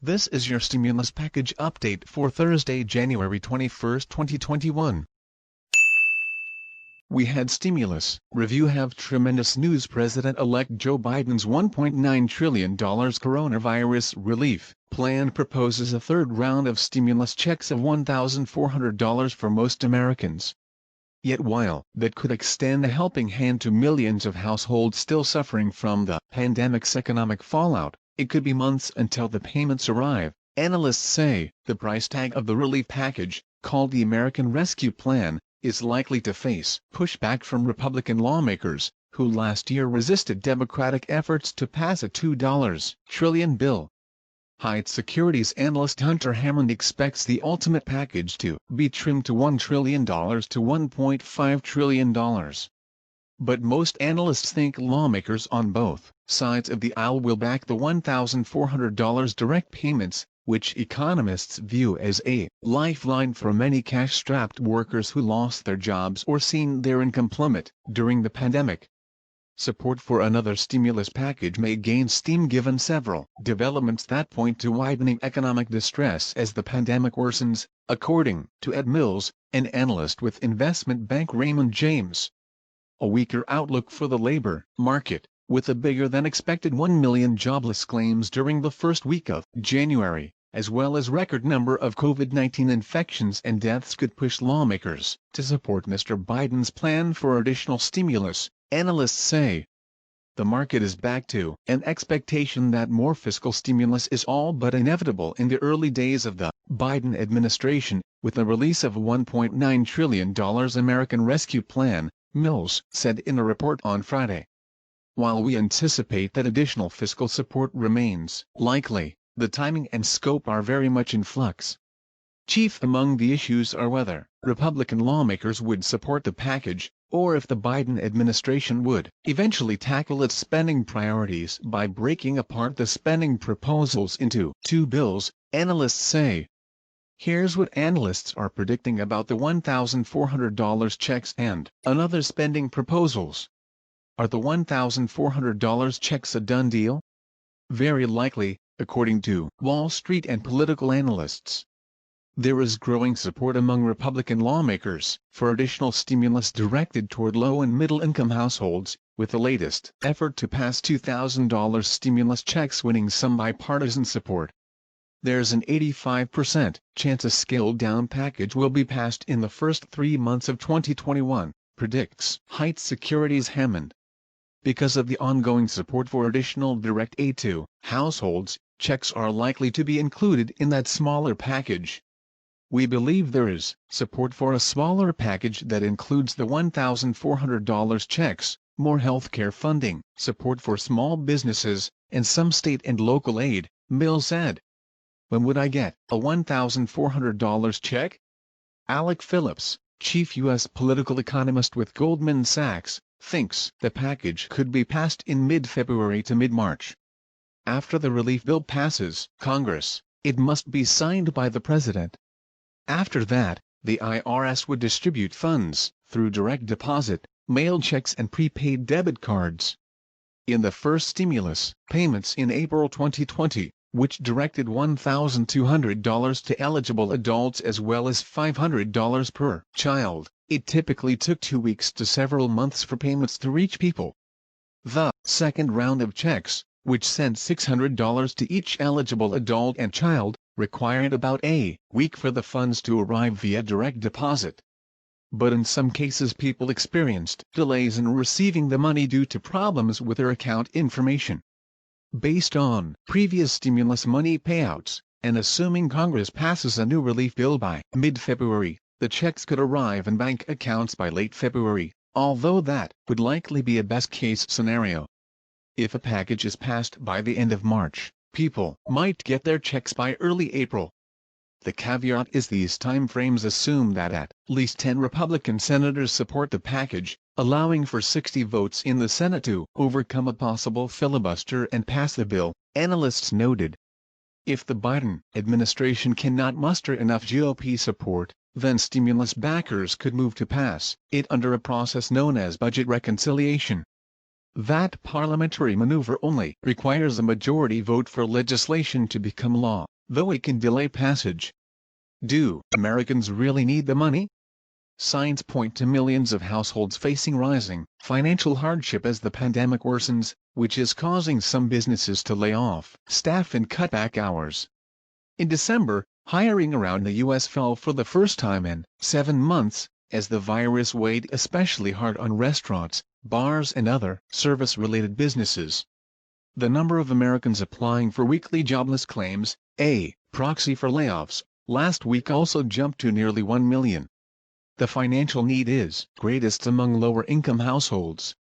This is your stimulus package update for Thursday, January 21, 2021. We had stimulus review have tremendous news. President-elect Joe Biden's $1.9 trillion coronavirus relief plan proposes a third round of stimulus checks of $1,400 for most Americans. Yet while that could extend a helping hand to millions of households still suffering from the pandemic's economic fallout, it could be months until the payments arrive. Analysts say the price tag of the relief package, called the American Rescue Plan, is likely to face pushback from Republican lawmakers, who last year resisted Democratic efforts to pass a $2 trillion bill. Heights Securities analyst Hunter Hammond expects the ultimate package to be trimmed to $1 trillion to $1.5 trillion. But most analysts think lawmakers on both sides of the aisle will back the $1,400 direct payments, which economists view as a lifeline for many cash-strapped workers who lost their jobs or seen their income plummet during the pandemic. Support for another stimulus package may gain steam given several developments that point to widening economic distress as the pandemic worsens, according to Ed Mills, an analyst with investment bank Raymond James. A weaker outlook for the labor market, with a bigger-than-expected 1 million jobless claims during the first week of January, as well as record number of COVID-19 infections and deaths, could push lawmakers to support Mr. Biden's plan for additional stimulus, analysts say. The market is back to an expectation that more fiscal stimulus is all but inevitable in the early days of the Biden administration, with the release of $1.9 trillion American Rescue Plan, Mills said in a report on Friday. While we anticipate that additional fiscal support remains likely, the timing and scope are very much in flux. Chief among the issues are whether Republican lawmakers would support the package, or if the Biden administration would eventually tackle its spending priorities by breaking apart the spending proposals into two bills, analysts say. Here's what analysts are predicting about the $1,400 checks and other spending proposals. Are the $1,400 checks a done deal? Very likely, according to Wall Street and political analysts. There is growing support among Republican lawmakers for additional stimulus directed toward low- and middle-income households, with the latest effort to pass $2,000 stimulus checks winning some bipartisan support. There's an 85% chance a scaled-down package will be passed in the first 3 months of 2021, predicts Heights Securities Hammond. Because of the ongoing support for additional direct aid to households, checks are likely to be included in that smaller package. We believe there is support for a smaller package that includes the $1,400 checks, more healthcare funding, support for small businesses, and some state and local aid, Mills said. When would I get a $1,400 check? Alec Phillips, chief U.S. political economist with Goldman Sachs, thinks the package could be passed in mid-February to mid-March. After the relief bill passes Congress, it must be signed by the president. After that, the IRS would distribute funds through direct deposit, mailed checks and prepaid debit cards. In the first stimulus payments in April 2020, which directed $1,200 to eligible adults as well as $500 per child, it typically took 2 weeks to several months for payments to reach people. The second round of checks, which sent $600 to each eligible adult and child, required about a week for the funds to arrive via direct deposit. But in some cases people experienced delays in receiving the money due to problems with their account information. Based on previous stimulus money payouts, and assuming Congress passes a new relief bill by mid-February, the checks could arrive in bank accounts by late February, although that would likely be a best-case scenario. If a package is passed by the end of March, people might get their checks by early April. The caveat is these timeframes assume that at least 10 Republican senators support the package, allowing for 60 votes in the Senate to overcome a possible filibuster and pass the bill, analysts noted. If the Biden administration cannot muster enough GOP support, then stimulus backers could move to pass it under a process known as budget reconciliation. That parliamentary maneuver only requires a majority vote for legislation to become law, though it can delay passage. Do Americans really need the money? Signs point to millions of households facing rising financial hardship as the pandemic worsens, which is causing some businesses to lay off staff and cut back hours. In December, hiring around the U.S. fell for the first time in 7 months, as the virus weighed especially hard on restaurants, bars and other service-related businesses. The number of Americans applying for weekly jobless claims, a proxy for layoffs, last week also jumped to nearly 1 million. The financial need is greatest among lower-income households.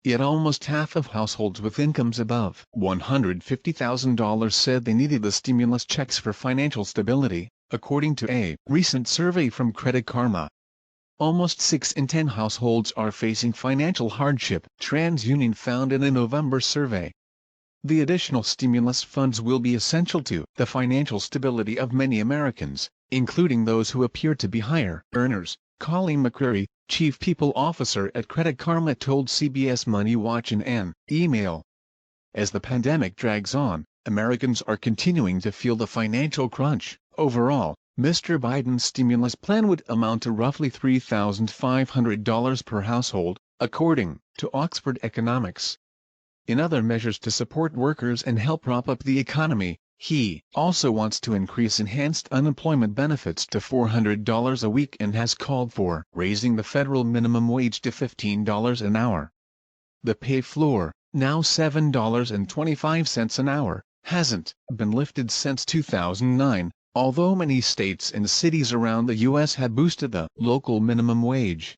Yet almost half of households with incomes above $150,000 said they needed the stimulus checks for financial stability, according to a recent survey from Credit Karma. Almost 6 in 10 households are facing financial hardship, TransUnion found in a November survey. The additional stimulus funds will be essential to the financial stability of many Americans, including those who appear to be higher earners, Colleen McCreary, Chief People Officer at Credit Karma told CBS Money Watch in an email. As the pandemic drags on, Americans are continuing to feel the financial crunch. Overall, Mr. Biden's stimulus plan would amount to roughly $3,500 per household, according to Oxford Economics. In other measures to support workers and help prop up the economy, he also wants to increase enhanced unemployment benefits to $400 a week and has called for raising the federal minimum wage to $15 an hour. The pay floor, now $7.25 an hour, hasn't been lifted since 2009, although many states and cities around the U.S. had boosted the local minimum wage.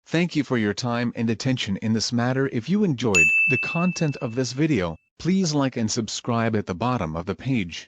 Thank you for your time and attention in this matter. If you enjoyed the content of this video, please like and subscribe at the bottom of the page.